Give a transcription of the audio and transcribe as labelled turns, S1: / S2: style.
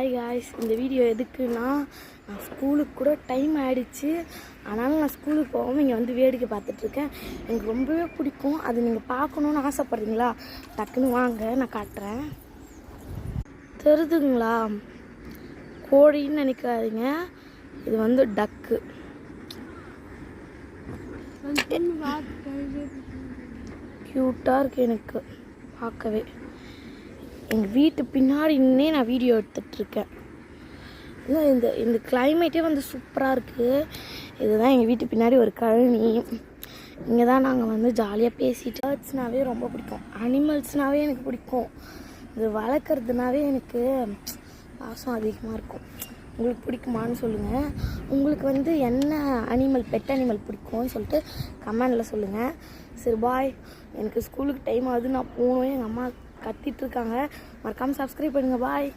S1: Hi guys, இந்த video எதுக்குன்னா நான் ஸ்கூலுக்கு கூட டைம் ஆகிடுச்சு. ஆனாலும் நான் ஸ்கூலுக்கு போகாமல் இங்கே வந்து வேடிக்கை பார்த்துட்ருக்கேன். எனக்கு ரொம்பவே பிடிக்கும். அது நீங்கள் பார்க்கணுன்னு ஆசைப்பட்றீங்களா? டக்குன்னு வாங்க, நான் காட்டுறேன். தெரியுதுங்களா? கோழின்னு நினைக்காதீங்க, இது வந்து டக்கு. க்யூட்டாக இருக்குது எனக்கு பார்க்கவே. எங்கள் வீட்டு பின்னாடி நின்னே நான் வீடியோ எடுத்துகிட்ருக்கேன். இந்த இந்த கிளைமேட்டே வந்து சூப்பராக இருக்குது. இதுதான் எங்கள் வீட்டு பின்னாடி ஒரு கழனி. இங்கே தான் நாங்கள் வந்து ஜாலியாக பேசிட்டு. பேர்ட்ஸ்னாவே ரொம்ப பிடிக்கும், அனிமல்ஸ்னாவே எனக்கு பிடிக்கும். இது வளர்க்குறதுனாவே எனக்கு பாசம் அதிகமாக இருக்கும். உங்களுக்கு பிடிக்குமான்னு சொல்லுங்கள். உங்களுக்கு வந்து என்ன அனிமல், பெட் அனிமல் பிடிக்கும்னு சொல்லிட்டு கமெண்டில் சொல்லுங்கள். சரி பாய், எனக்கு ஸ்கூலுக்கு டைம் ஆகுது, நான் போகணும். எங்கள் அம்மா கத்திட்டு இருக்காங்க. மறக்காமல் சப்ஸ்கிரைப் பண்ணுங்கள். பாய்.